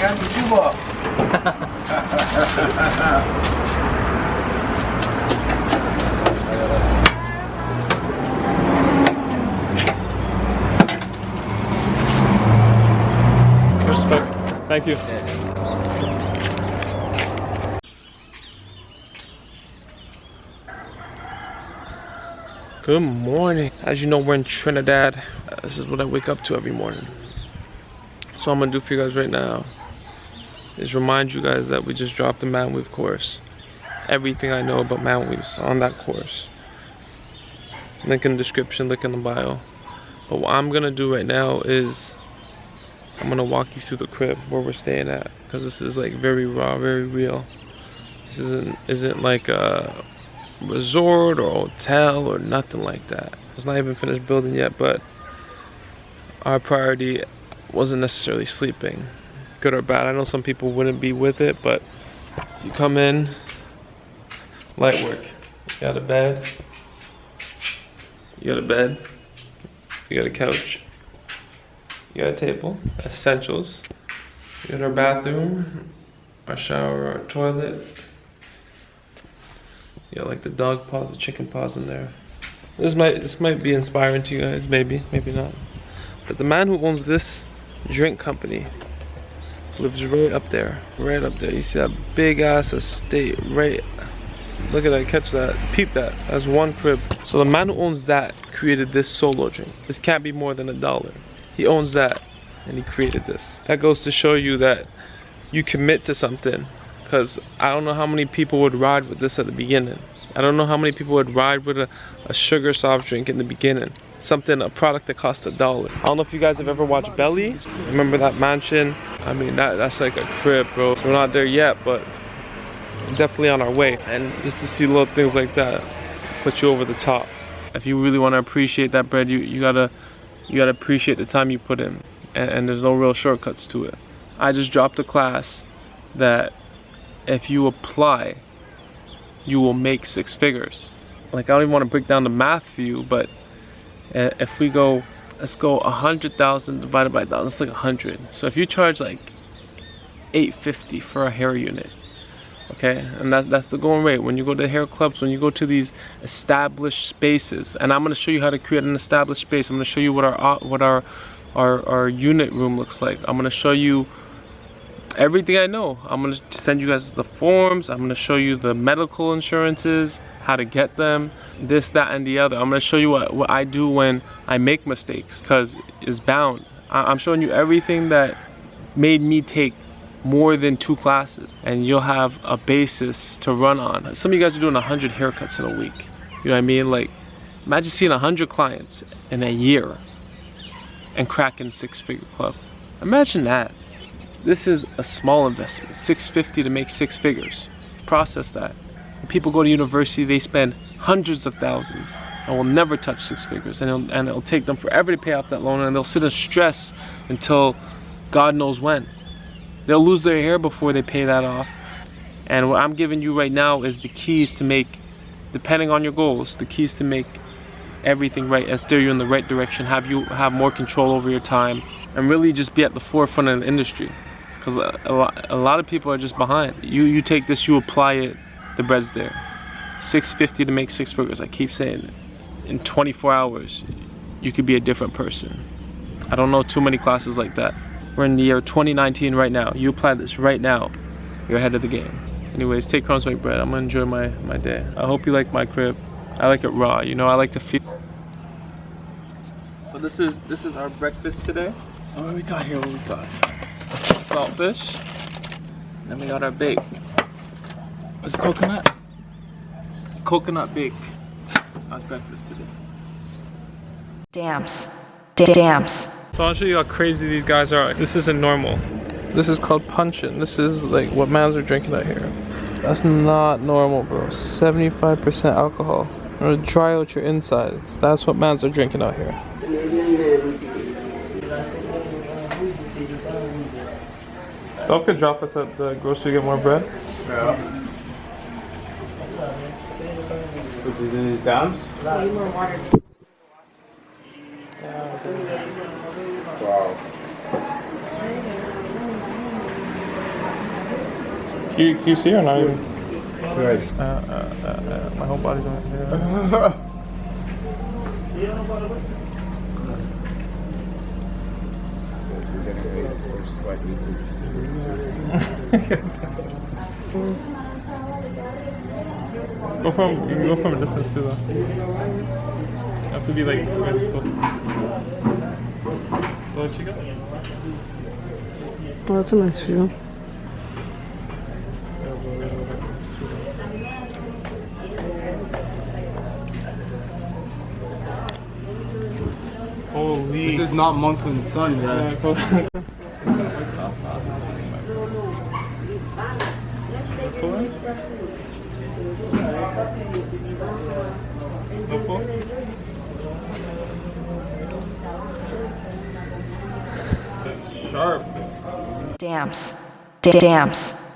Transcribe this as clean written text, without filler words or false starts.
Respect. Thank you. Good morning. As you know, we're in Trinidad. This is what I wake up to every morning. So I'm gonna do for you guys right now is remind you guys that we just dropped the Manweave course. Everything I know about Manweaves on that course. Link in the description, link in the bio. But what I'm gonna do right now is I'm gonna walk you through the crib where we're staying at, because this is like very raw, very real. This isn't like a resort or hotel or nothing like that. It's not even finished building yet, but our priority wasn't necessarily sleeping, good or bad. I know some people wouldn't be with it, but you come in, light work. You got a bed, you got a couch, you got a table, essentials. You got our bathroom, our shower, our toilet. You got like the dog paws, the chicken paws in there. This might be inspiring to you guys, maybe not. But the man who owns this drink company lives right up there, You see that big ass estate, right? Look at that, catch that, peep that. That's one crib. So the man who owns that created this solo drink. This can't be more than $1. He owns that, and he created this. That goes to show you that you commit to something. Because I don't know how many people would ride with this at the beginning. I don't know how many people would ride with a sugar soft drink in the beginning. A product that costs $1. I don't know if you guys have ever watched Belly. Remember that mansion? I mean, that's like a crib, bro. So we're not there yet, but definitely on our way. And just to see little things like that put you over the top. If you really want to appreciate that bread, you gotta appreciate the time you put in. And there's no real shortcuts to it. I just dropped a class that if you apply, you will make 6 figures. Like, I don't even want to break down the math for you, but if we go, let's go 100,000 divided by 1,000, that's like 100. So if you charge like $850 for a hair unit, okay, and that's the going rate. When you go to hair clubs, when you go to these established spaces, and I'm going to show you how to create an established space. I'm going to show you what our unit room looks like. I'm going to show you everything I know. I'm gonna send you guys the forms. I'm gonna show you the medical insurances, how to get them, this, that, and the other. I'm gonna show you what I do when I make mistakes, because it's bound. I'm showing you everything that made me take more than 2 classes, and you'll have a basis to run on. Some of you guys are doing 100 haircuts in a week. You know what I mean? Like, imagine seeing 100 clients in a year and cracking 6-figure club. Imagine that. This is a small investment, $650 to make 6 figures. Process that. When people go to university, they spend hundreds of thousands and will never touch 6 figures, and it'll take them forever to pay off that loan, and they'll sit in stress until God knows when. They'll lose their hair before they pay that off. And what I'm giving you right now is the keys to make, depending on your goals, the keys to make everything right and steer you in the right direction, have more control over your time, and really just be at the forefront of the industry. Because a lot of people are just behind. You take this, you apply it, the bread's there. $650 to make 6 figures, I keep saying it. In 24 hours, you could be a different person. I don't know too many classes like that. We're in the year 2019 right now. You apply this right now, you're ahead of the game. Anyways, take crumbs, make bread. I'm gonna enjoy my day. I hope you like my crib. I like it raw, you know, I like to feel. So this is our breakfast today. So what we got here, saltfish. Then we got our bake. What's coconut? Coconut bake. That's breakfast today. Damps. So I'll show you how crazy these guys are. This isn't normal. This is called punchin'. This is like what mans are drinking out here. That's not normal, bro. 75% alcohol. It'll dry out your insides. That's what mans are drinking out here. Dove could drop us at the grocery to get more bread. Yeah. Is any dams? No, you more water. Wow. Can you see or not even? Nice. My whole body's on here. You can go from a distance too though. You have to be like really close. Go chica. Oh, that's a nice view. Holy. This is not Montreal sun, yeah. Sharp. Dams. Dams.